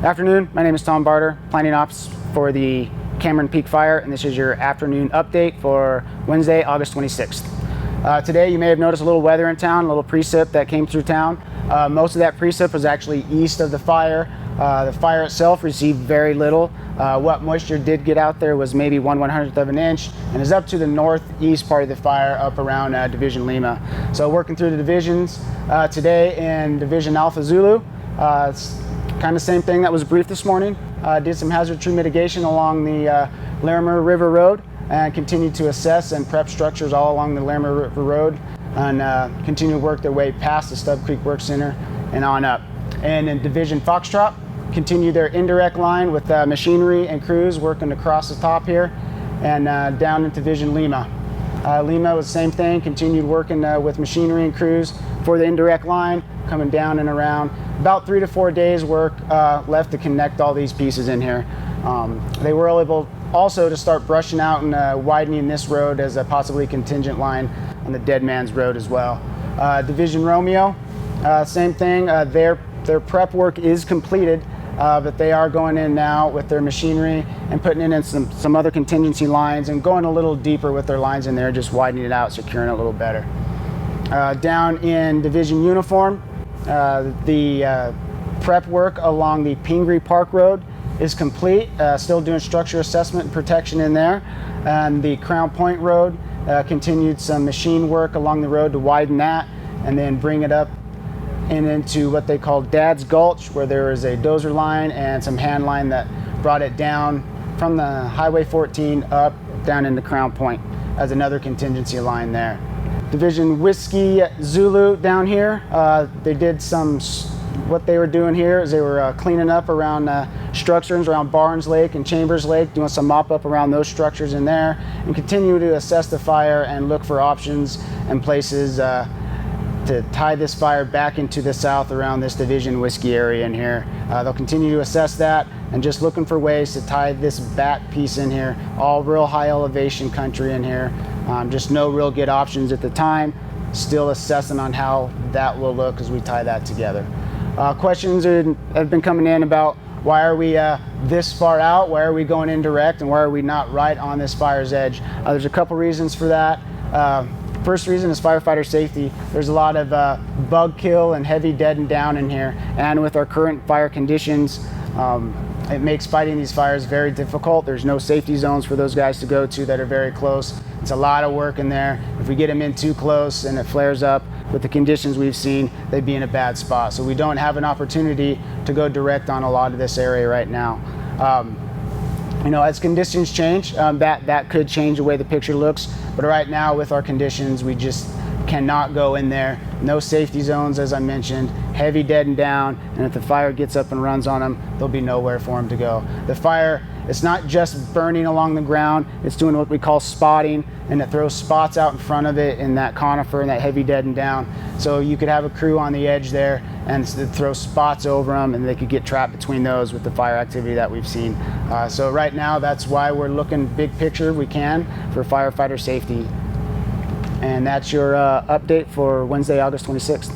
Afternoon, my name is Tom Barter, Planning Ops for the Cameron Peak Fire, and this is your afternoon update for Wednesday, August 26th. Today you may have noticed a little weather in town, a little precip that came through town. Most of that precip was actually east of the fire. The fire itself received very little. What moisture did get out there was maybe 1/100th of an inch, and is up to the northeast part of the fire, up around Division Lima. So working through the divisions today in Division Alpha Zulu. It's kind of same thing that was briefed this morning. Did some hazard tree mitigation along the Larimer River Road and continued to assess and prep structures all along the Larimer River Road, and continue to work their way past the Stub Creek Work Center and on up. And in Division Foxtrot, continue their indirect line with machinery and crews working across the top here, and down into Division Lima. Lima was the same thing, continued working with machinery and crews for the indirect line, coming down and around. About 3 to 4 days work left to connect all these pieces in here. They were able also to start brushing out and widening this road as a possibly contingent line on the Dead Man's Road as well. Division Romeo, same thing. Their prep work is completed, but they are going in now with their machinery and putting in some other contingency lines and going a little deeper with their lines in there, just widening it out, securing it a little better. Down in Division Uniform, the prep work along the Pingree Park Road is complete. Still doing structure assessment and protection in there. And the Crown Point Road continued some machine work along the road to widen that and then bring it up and into what they call Dad's Gulch, where there is a dozer line and some hand line that brought it down from the Highway 14 up down into Crown Point as another contingency line there. Division Whiskey Zulu down here, they did what they were doing here is they were cleaning up around structures around Barnes Lake and Chambers Lake, doing some mop up around those structures in there, and continue to assess the fire and look for options and places to tie this fire back into the south around this Division Whiskey area in here. They'll continue to assess that and just looking for ways to tie this back piece in here. All real high elevation country in here. Just no real good options at the time. Still assessing on how that will look as we tie that together. Questions have been coming in about why are we this far out? Why are we going indirect? And why are we not right on this fire's edge? There's a couple reasons for that. First reason is firefighter safety. There's a lot of bug kill and heavy dead and down in here. And with our current fire conditions, it makes fighting these fires very difficult. There's no safety zones for those guys to go to that are very close. It's a lot of work in there. If we get them in too close and it flares up with the conditions we've seen, they'd be in a bad spot. So we don't have an opportunity to go direct on a lot of this area right now. As conditions change, that could change the way the picture looks. But right now with our conditions, we just cannot go in there. No safety zones, as I mentioned, heavy dead and down, and if the fire gets up and runs on them, there'll be nowhere for them to go. The fire, it's not just burning along the ground, it's doing what we call spotting, and it throws spots out in front of it in that conifer and that heavy dead and down. So you could have a crew on the edge there and throw spots over them, and they could get trapped between those with the fire activity that we've seen. So right now, that's why we're looking big picture we can for firefighter safety. And that's your update for Wednesday, August 26th.